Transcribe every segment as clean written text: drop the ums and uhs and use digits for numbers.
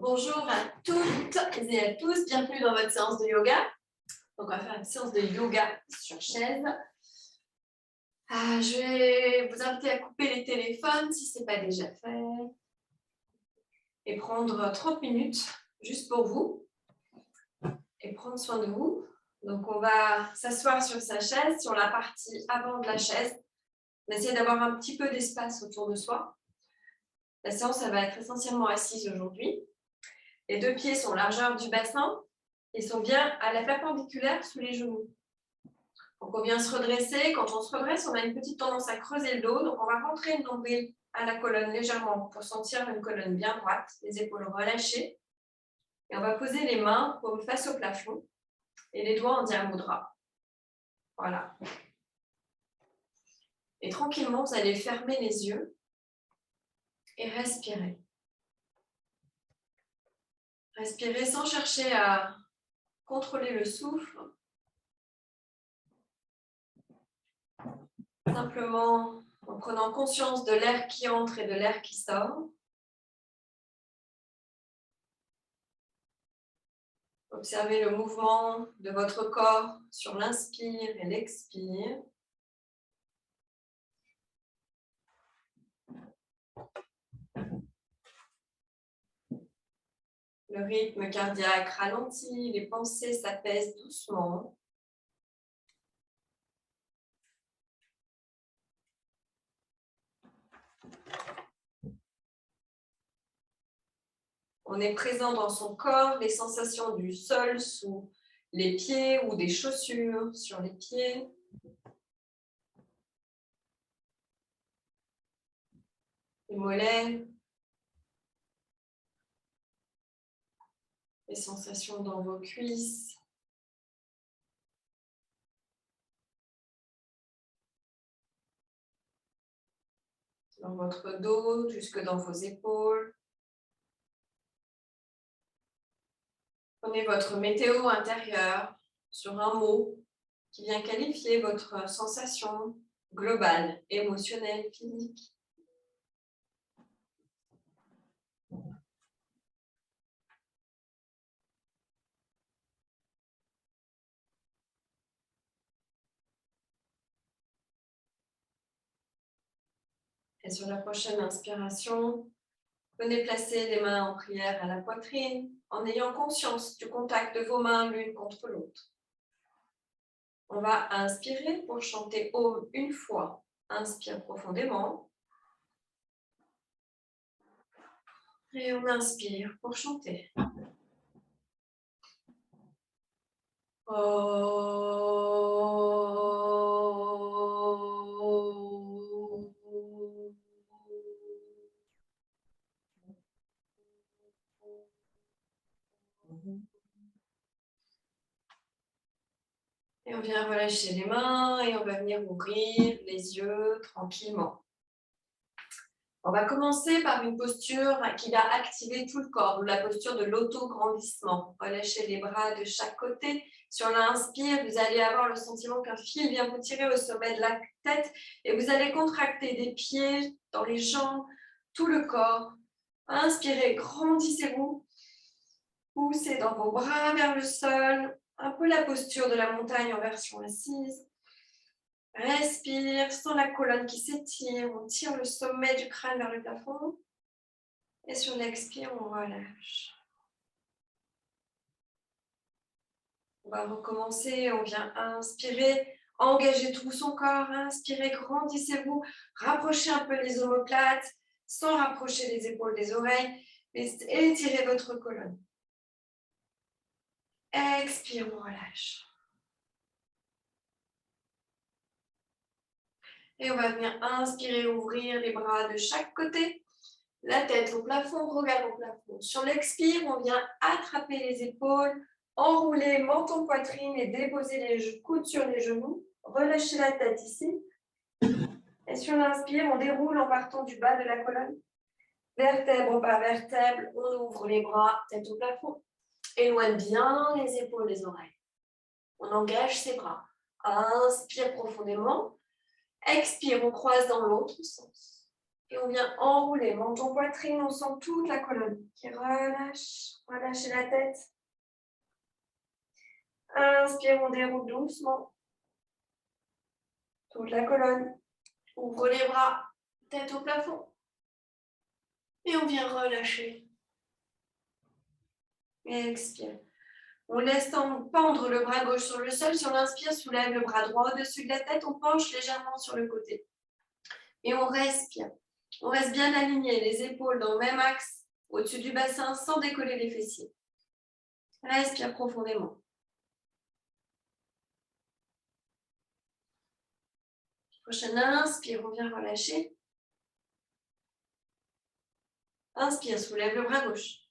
Bonjour à toutes et à tous, bienvenue dans votre séance de yoga. Donc on va faire une séance de yoga sur chaise. Je vais vous inviter à couper les téléphones si ce n'est pas déjà fait et prendre 30 minutes juste pour vous et prendre soin de vous. Donc on va s'asseoir sur sa chaise, sur la partie avant de la chaise. On va essayer d'avoir un petit peu d'espace autour de soi. La séance elle va être essentiellement assise aujourd'hui. Les deux pieds sont largeur du bassin et sont bien à la perpendiculaire sous les genoux. Donc on vient se redresser. Quand on se redresse, on a une petite tendance à creuser le dos. Donc on va rentrer le nombril à la colonne légèrement pour sentir une colonne bien droite, les épaules relâchées. Et on va poser les mains paumes face au plafond et les doigts en diamudra. Voilà. Et tranquillement, vous allez fermer les yeux et respirer. Respirez sans chercher à contrôler le souffle. Simplement en prenant conscience de l'air qui entre et de l'air qui sort. Observez le mouvement de votre corps sur l'inspire et l'expire. Le rythme cardiaque ralentit, les pensées s'apaisent doucement. On est présent dans son corps, les sensations du sol sous les pieds ou des chaussures sur les pieds. Les mollets. Les sensations dans vos cuisses. Dans votre dos, jusque dans vos épaules. Prenez votre météo intérieure sur un mot qui vient qualifier votre sensation globale, émotionnelle, physique. Et sur la prochaine inspiration, venez placer les mains en prière à la poitrine en ayant conscience du contact de vos mains l'une contre l'autre. On va inspirer pour chanter Om une fois. Inspire profondément. Et on inspire pour chanter. Et on vient relâcher les mains et on va venir ouvrir les yeux tranquillement. On va commencer par une posture qui va activer tout le corps, la posture de l'auto-grandissement. Relâchez les bras de chaque côté. Sur l'inspire, vous allez avoir le sentiment qu'un fil vient vous tirer au sommet de la tête et vous allez contracter des pieds dans les jambes, tout le corps. Inspirez, grandissez-vous. Poussez dans vos bras vers le sol. Un peu la posture de la montagne en version assise. Respire, sans la colonne qui s'étire, on tire le sommet du crâne vers le plafond. Et sur l'expire, on relâche. On va recommencer, on vient inspirer, engager tout son corps, inspirez, grandissez-vous, rapprochez un peu les omoplates, sans rapprocher les épaules des oreilles, et étirez votre colonne. Expire, on relâche. Et on va venir inspirer, ouvrir les bras de chaque côté. La tête au plafond, regard au plafond. Sur l'expire, on vient attraper les épaules, enrouler menton poitrine et déposer les coudes sur les genoux. Relâchez la tête ici. Et sur l'inspire, on déroule en partant du bas de la colonne. Vertèbre par vertèbre, on ouvre les bras, tête au plafond. Éloigne bien les épaules des oreilles. On engage ses bras. Inspire profondément. Expire, on croise dans l'autre sens. Et on vient enrouler, menton, poitrine, on sent toute la colonne qui relâche, relâchez la tête. Inspire, on déroule doucement. Toute la colonne. Ouvre les bras, tête au plafond. Et on vient relâcher. Et expire. On laisse pendre le bras gauche sur le sol. Si on inspire, soulève le bras droit au-dessus de la tête. On penche légèrement sur le côté. Et on respire. On reste bien aligné, les épaules dans le même axe, au-dessus du bassin, sans décoller les fessiers. Respire profondément. Prochaine inspire, on vient relâcher. Inspire, soulève le bras gauche.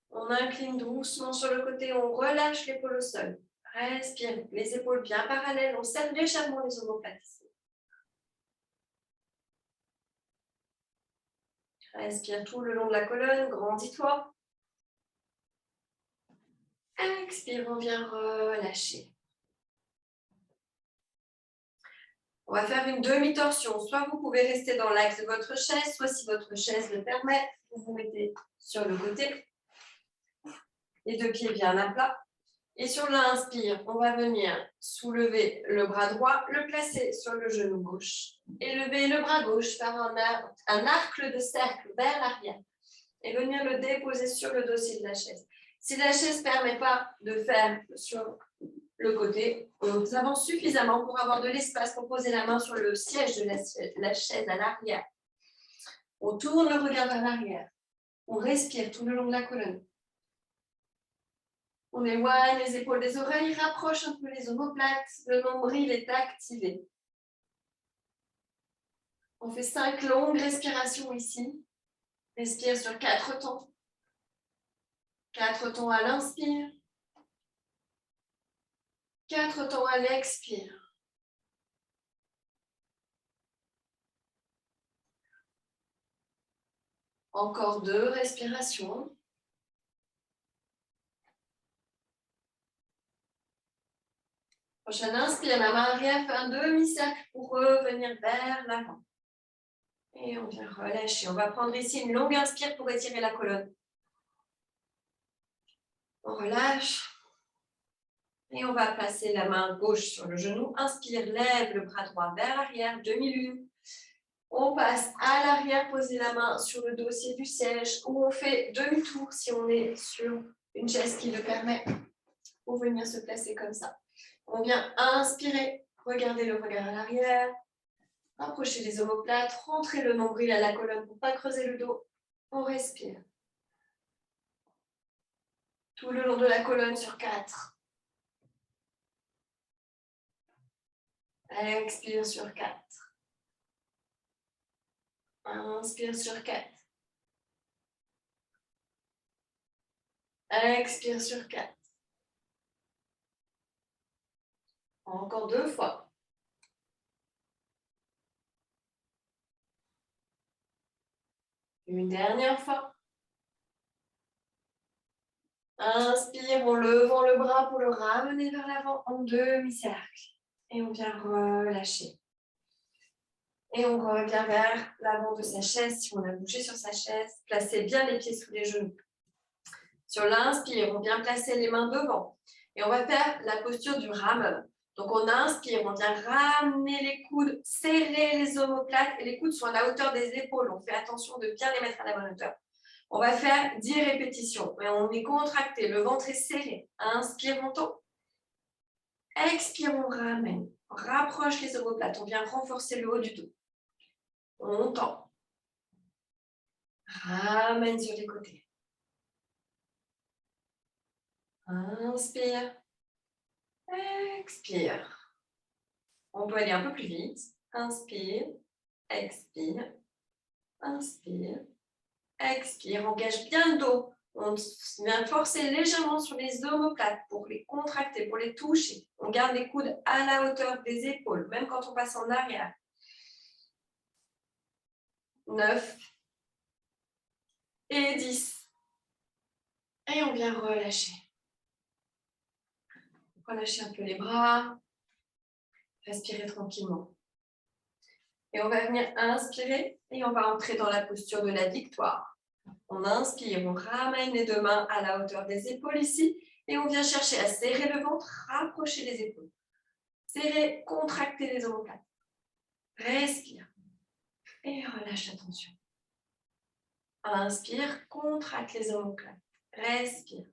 On incline doucement sur le côté, on relâche l'épaule au sol. Respire, les épaules bien parallèles, on serre légèrement les omoplates ici. Respire tout le long de la colonne, grandis-toi. Expire, on vient relâcher. On va faire une demi-torsion. Soit vous pouvez rester dans l'axe de votre chaise, soit si votre chaise le permet, vous vous mettez sur le côté. Les deux pieds bien à plat. Et sur l'inspire, on va venir soulever le bras droit, le placer sur le genou gauche. Et lever le bras gauche, faire un arc de cercle vers l'arrière. Et venir le déposer sur le dossier de la chaise. Si la chaise ne permet pas de faire sur le côté, on avance suffisamment pour avoir de l'espace pour poser la main sur le siège de la chaise à l'arrière. On tourne le regard vers l'arrière. On respire tout le long de la colonne. On éloigne les épaules des oreilles, rapproche un peu les omoplates, le nombril est activé. On fait 5 longues respirations ici. Respire sur 4 temps. 4 temps à l'inspire. 4 temps à l'expire. Encore 2 respirations. Prochaine inspire, la main arrière fait un demi-cercle pour revenir vers l'avant. Et on vient relâcher. On va prendre ici une longue inspire pour étirer la colonne. On relâche. Et on va placer la main gauche sur le genou. Inspire, lève le bras droit vers l'arrière, demi-lune. On passe à l'arrière, poser la main sur le dossier du siège ou on fait demi-tour si on est sur une chaise qui le permet pour venir se placer comme ça. On vient inspirer, regardez le regard à l'arrière, rapprochez les omoplates, rentrez le nombril à la colonne pour ne pas creuser le dos. On respire. Tout le long de la colonne sur 4. Expire sur 4. Inspire sur 4. Expire sur 4. Encore 2 fois. Une dernière fois. Inspire en levant le bras pour le ramener vers l'avant en demi-cercle. Et on vient relâcher. Et on revient vers l'avant de sa chaise, si on a bougé sur sa chaise. Placez bien les pieds sous les genoux. Sur l'inspire, on vient placer les mains devant. Et on va faire la posture du rameur. Donc on inspire, on vient ramener les coudes, serrer les omoplates et les coudes sont à la hauteur des épaules. On fait attention de bien les mettre à la bonne hauteur. On va faire 10 répétitions. Et on est contracté, le ventre est serré. Inspire, on tombe. Expire, on ramène. On rapproche les omoplates. On vient renforcer le haut du dos. On tend. Ramène sur les côtés. Inspire. Expire. On peut aller un peu plus vite. Inspire. Expire. Inspire. Expire. On gâche bien le dos. On vient forcer légèrement sur les omoplates pour les contracter, pour les toucher. On garde les coudes à la hauteur des épaules, même quand on passe en arrière. 9 et 10. Et on vient relâcher. Relâchez un peu les bras. Respirez tranquillement. Et on va venir inspirer et on va entrer dans la posture de la victoire. On inspire, on ramène les deux mains à la hauteur des épaules ici et on vient chercher à serrer le ventre, rapprocher les épaules. Serrer, contracter les omoplates. Respire et relâche la tension. Inspire, contracte les omoplates. Respire.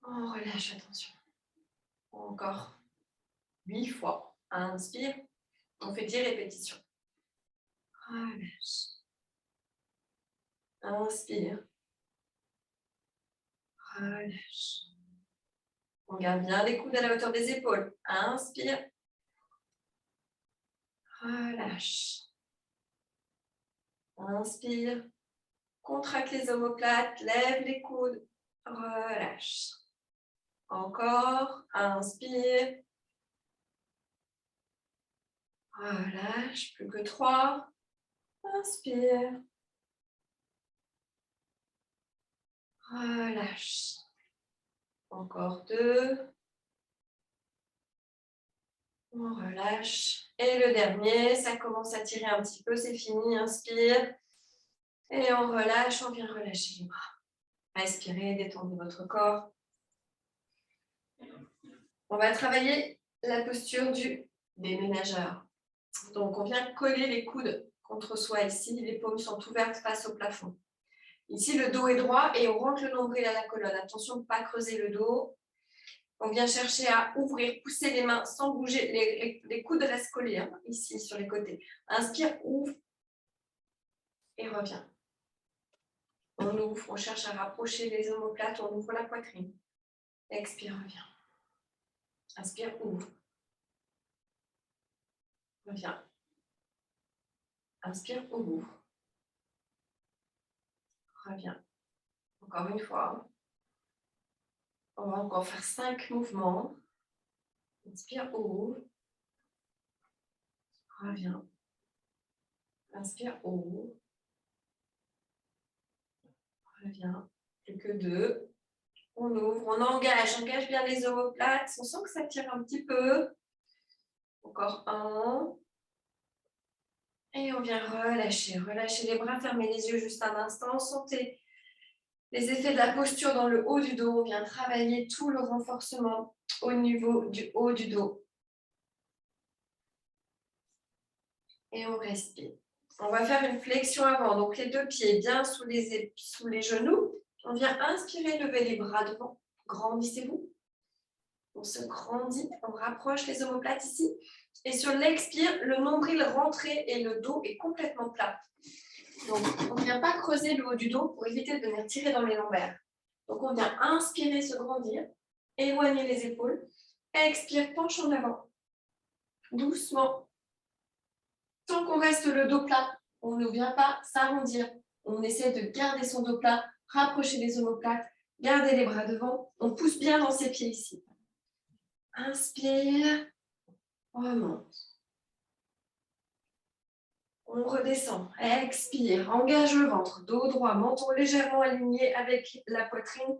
On relâche la tension. Encore 8 fois. Inspire. On fait 10 répétitions. Relâche. Inspire. Relâche. On garde bien les coudes à la hauteur des épaules. Inspire. Relâche. Inspire. Contracte les omoplates. Lève les coudes. Relâche. Encore. Inspire. Relâche. Plus que 3. Inspire. Relâche. Encore 2. On relâche. Et le dernier, ça commence à tirer un petit peu, c'est fini. Inspire. Et on relâche, on vient relâcher les bras. Respirez, détendez votre corps. On va travailler la posture du déménageur. Donc, on vient coller les coudes contre soi ici. Les paumes sont ouvertes face au plafond. Ici, le dos est droit et on rentre le nombril à la colonne. Attention de ne pas creuser le dos. On vient chercher à ouvrir, pousser les mains sans bouger. Les coudes restent collés hein, ici sur les côtés. Inspire, ouvre et reviens. On ouvre, on cherche à rapprocher les omoplates, on ouvre la poitrine. Expire, reviens. Inspire, ouvre. Reviens. Inspire, ouvre. Reviens. Encore une fois. On va encore faire 5 mouvements. Inspire, ouvre. Reviens. Inspire, ouvre. Reviens. Plus que 2. On ouvre, on engage bien les omoplates. On sent que ça tire un petit peu. Encore 1. Et on vient relâcher. Relâcher les bras, fermez les yeux juste un instant. Sentez les effets de la posture dans le haut du dos. On vient travailler tout le renforcement au niveau du haut du dos. Et on respire. On va faire une flexion avant. Donc les deux pieds bien sous les genoux. On vient inspirer, lever les bras devant. Grandissez-vous. On se grandit, on rapproche les omoplates ici. Et sur l'expire, le nombril rentré et le dos est complètement plat. Donc, on ne vient pas creuser le haut du dos pour éviter de venir tirer dans les lombaires. Donc, on vient inspirer, se grandir, éloigner les épaules. Expire, penche en avant. Doucement. Tant qu'on reste le dos plat, on ne vient pas s'arrondir. On essaie de garder son dos plat, rapprocher les omoplates, garder les bras devant. On pousse bien dans ses pieds ici. Inspire, remonte. On redescend, expire, engage le ventre, dos droit, menton légèrement aligné avec la poitrine,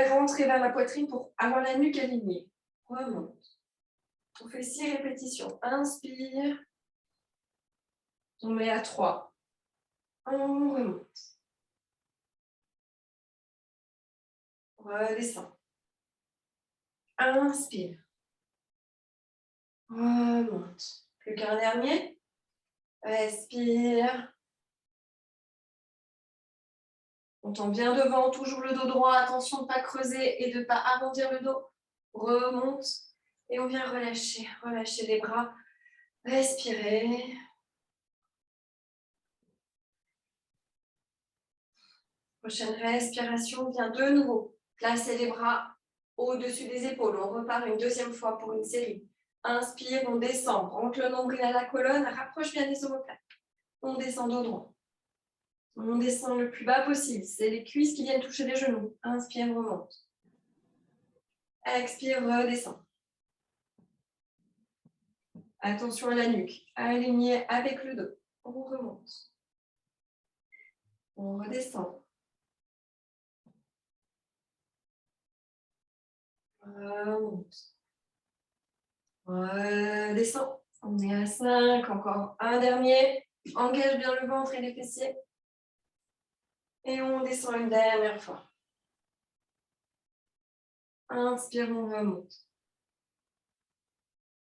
rentrer vers la poitrine pour avoir la nuque alignée. Remonte. On fait 6 répétitions. Inspire. On met à 3. On remonte. Redescend. Inspire. Remonte. Plus qu'un dernier. Respire. On tombe bien devant, toujours le dos droit. Attention de ne pas creuser et de ne pas arrondir le dos. Remonte. Et on vient relâcher. Relâcher les bras. Respirez. Prochaine respiration, vient de nouveau. Placez les bras au-dessus des épaules. On repart une deuxième fois pour une série. Inspire, on descend. Rentre le nombril à la colonne. Rapproche bien les omoplates. On descend dos droit. On descend le plus bas possible. C'est les cuisses qui viennent toucher les genoux. Inspire, remonte. Expire, redescend. Attention à la nuque. Aligné avec le dos. On remonte. On redescend. Remonte. Redescend. On est à 5, encore un dernier. Engage bien le ventre et les fessiers. Et on descend une dernière fois. Inspire, on remonte.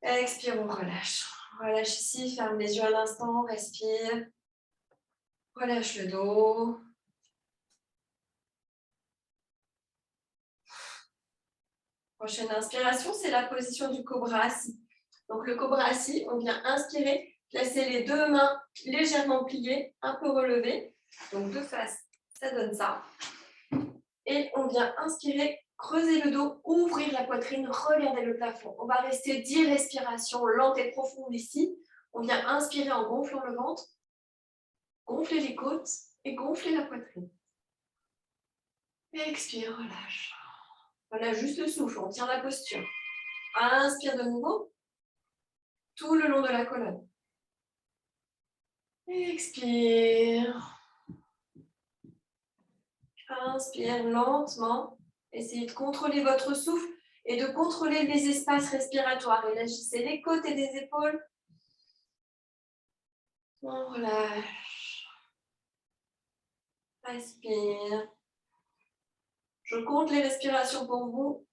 Expire, on relâche. Relâche ici, ferme les yeux un instant, respire. Relâche le dos. Prochaine inspiration, c'est la position du cobra assis. Donc le cobra assis, on vient inspirer, placer les deux mains légèrement pliées, un peu relevées. Donc de face, ça donne ça. Et on vient inspirer, creuser le dos, ouvrir la poitrine, regarder le plafond. On va rester 10 respirations lentes et profondes ici. On vient inspirer en gonflant le ventre, gonfler les côtes et gonfler la poitrine. Et expire, relâche. Voilà, juste le souffle, on tient la posture. Inspire de nouveau, tout le long de la colonne. Expire. Inspire lentement. Essayez de contrôler votre souffle et de contrôler les espaces respiratoires. Élargissez les côtes et les épaules. On relâche. Respire. Je compte les respirations pour vous.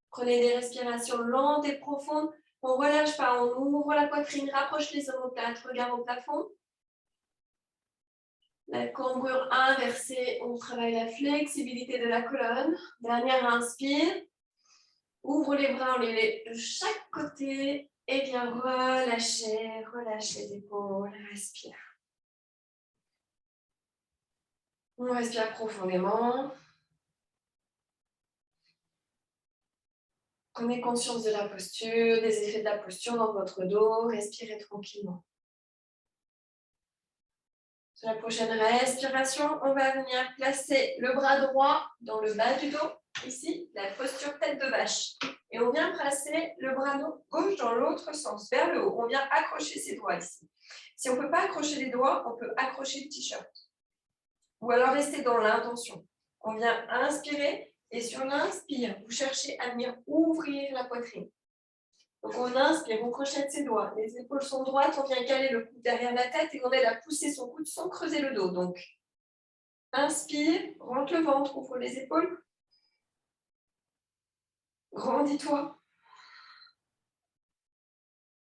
Prenez des respirations lentes et profondes. On ne relâche pas, on ouvre la poitrine, rapproche les omoplates, regard au plafond. La cambrure inversée, on travaille la flexibilité de la colonne. Dernière inspire. Ouvre les bras, on les met de chaque côté. Et bien relâchez, relâche les épaules, respire. On respire profondément. Prenez conscience de la posture, des effets de la posture dans votre dos. Respirez tranquillement. Sur la prochaine respiration, on va venir placer le bras droit dans le bas du dos. Ici, la posture tête de vache. Et on vient placer le bras gauche dans l'autre sens, vers le haut. On vient accrocher ses doigts ici. Si on ne peut pas accrocher les doigts, on peut accrocher le t-shirt. Ou alors rester dans l'intention. On vient inspirer et sur l'inspire, vous cherchez à venir ouvrir la poitrine. Donc on inspire, on crochette ses doigts, les épaules sont droites, on vient caler le coude derrière la tête et on aide à pousser son coude sans creuser le dos. Donc inspire, rentre le ventre, ouvre les épaules. Grandis-toi.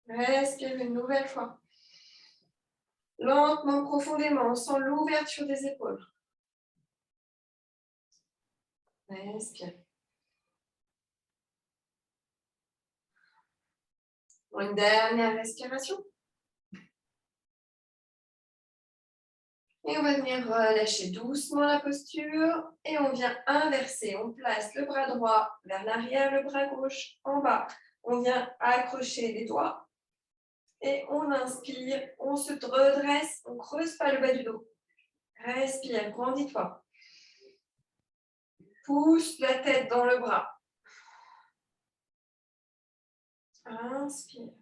Respire une nouvelle fois. Lentement, profondément, on sent l'ouverture des épaules. Respire. Une dernière respiration. Et on va venir relâcher doucement la posture. Et on vient inverser. On place le bras droit vers l'arrière, le bras gauche en bas. On vient accrocher les doigts. Et on inspire, on se redresse, on ne creuse pas le bas du dos. Respire, grandis-toi. Pousse la tête dans le bras. Inspire.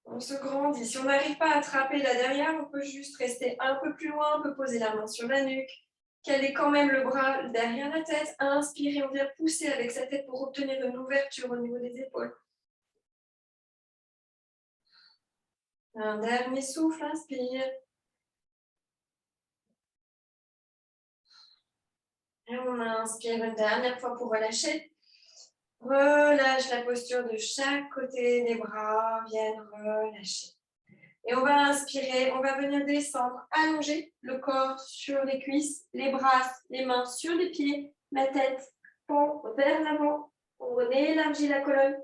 On se grandit. Si on n'arrive pas à attraper là derrière, on peut juste rester un peu plus loin, on peut poser la main sur la nuque, caler quand même le bras derrière la tête. Inspire, on vient pousser avec sa tête pour obtenir une ouverture au niveau des épaules. Un dernier souffle, inspire. Et on inspire une dernière fois pour relâcher. Relâche la posture de chaque côté des bras, viennent relâcher. Et on va inspirer, on va venir descendre, allonger le corps sur les cuisses, les bras, les mains sur les pieds, la tête pend vers l'avant. On élargit la colonne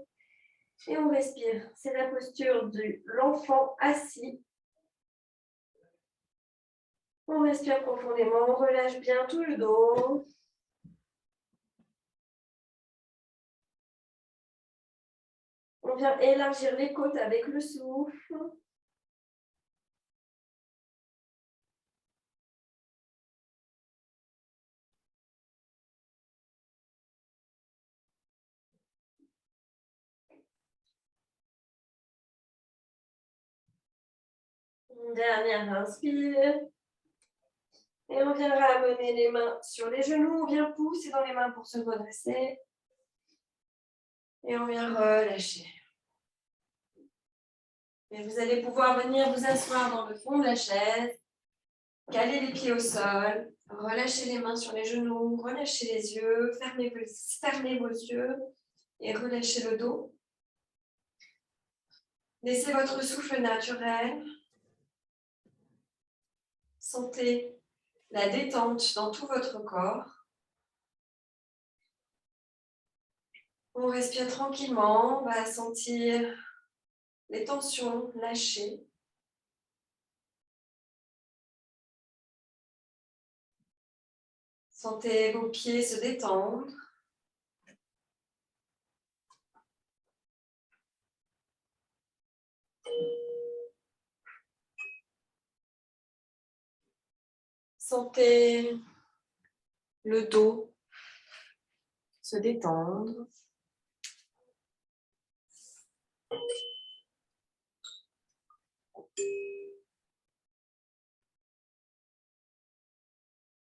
et on respire. C'est la posture de l'enfant assis. On respire profondément, on relâche bien tout le dos. On vient élargir les côtes avec le souffle. Une dernière inspire. Et on vient ramener les mains sur les genoux. On vient pousser dans les mains pour se redresser. Et on vient relâcher. Et vous allez pouvoir venir vous asseoir dans le fond de la chaise, caler les pieds au sol, relâcher les mains sur les genoux, relâcher les yeux, fermez vos yeux et relâchez le dos. Laissez votre souffle naturel. Sentez la détente dans tout votre corps. On respire tranquillement, on va sentir les tensions lâcher. Sentez vos pieds se détendre. Sentez le dos se détendre.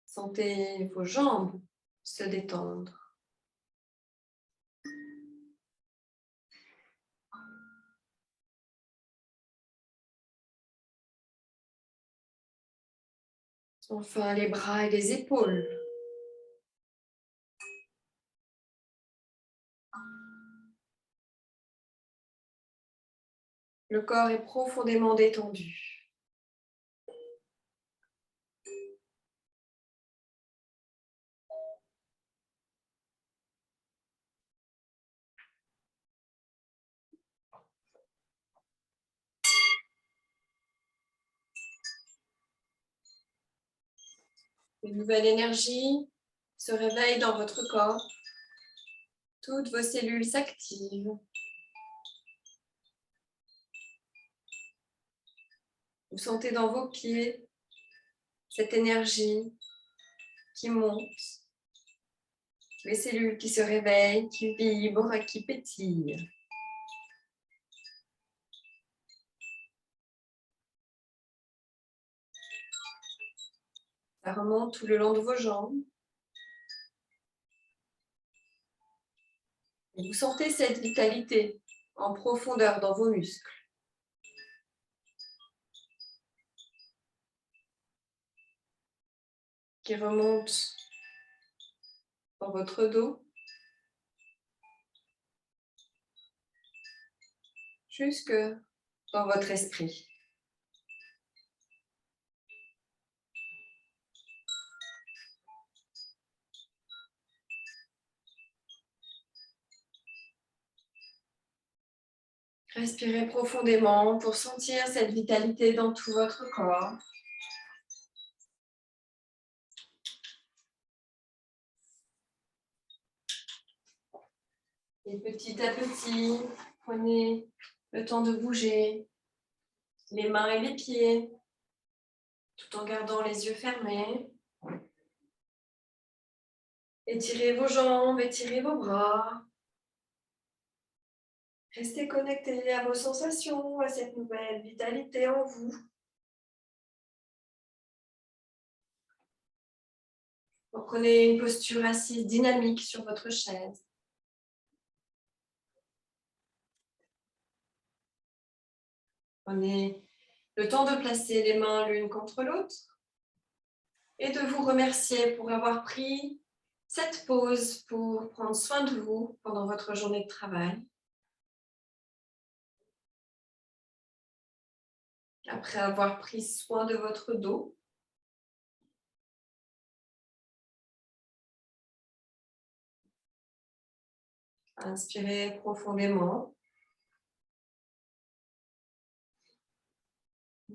Sentez vos jambes se détendre. Enfin, les bras et les épaules. Le corps est profondément détendu. Une nouvelle énergie se réveille dans votre corps. Toutes vos cellules s'activent. Vous sentez dans vos pieds cette énergie qui monte. Les cellules qui se réveillent, qui vibrent, qui pétillent. Ça remonte tout le long de vos jambes. Et vous sentez cette vitalité en profondeur dans vos muscles. Qui remonte dans votre dos. Jusque dans votre esprit. Respirez profondément pour sentir cette vitalité dans tout votre corps. Et petit à petit, prenez le temps de bouger les mains et les pieds, tout en gardant les yeux fermés. Étirez vos jambes, étirez vos bras. Restez connectés à vos sensations, à cette nouvelle vitalité en vous. Reprenez une posture assise dynamique sur votre chaise. Prenez le temps de placer les mains l'une contre l'autre et de vous remercier pour avoir pris cette pause pour prendre soin de vous pendant votre journée de travail. Après avoir pris soin de votre dos, inspirez profondément.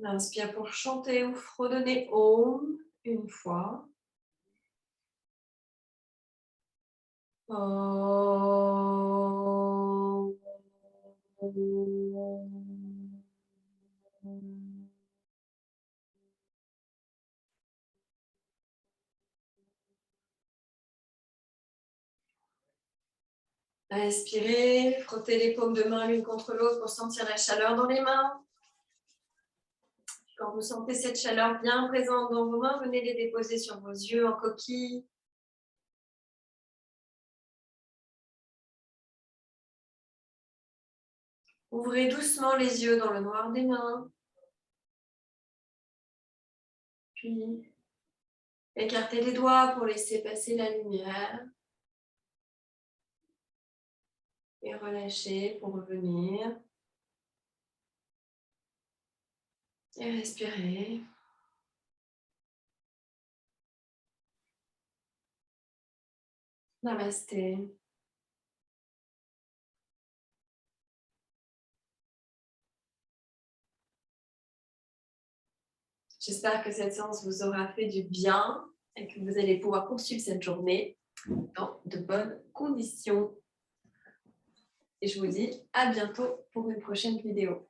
Inspire pour chanter ou fredonner Om une fois. Om. Inspirez, frottez les paumes de main l'une contre l'autre pour sentir la chaleur dans les mains. Quand vous sentez cette chaleur bien présente dans vos mains, venez les déposer sur vos yeux en coquille. Ouvrez doucement les yeux dans le noir des mains. Puis, écartez les doigts pour laisser passer la lumière. Et relâchez pour revenir. Et respirez. Namasté. J'espère que cette séance vous aura fait du bien et que vous allez pouvoir poursuivre cette journée dans de bonnes conditions. Et je vous dis à bientôt pour une prochaine vidéo.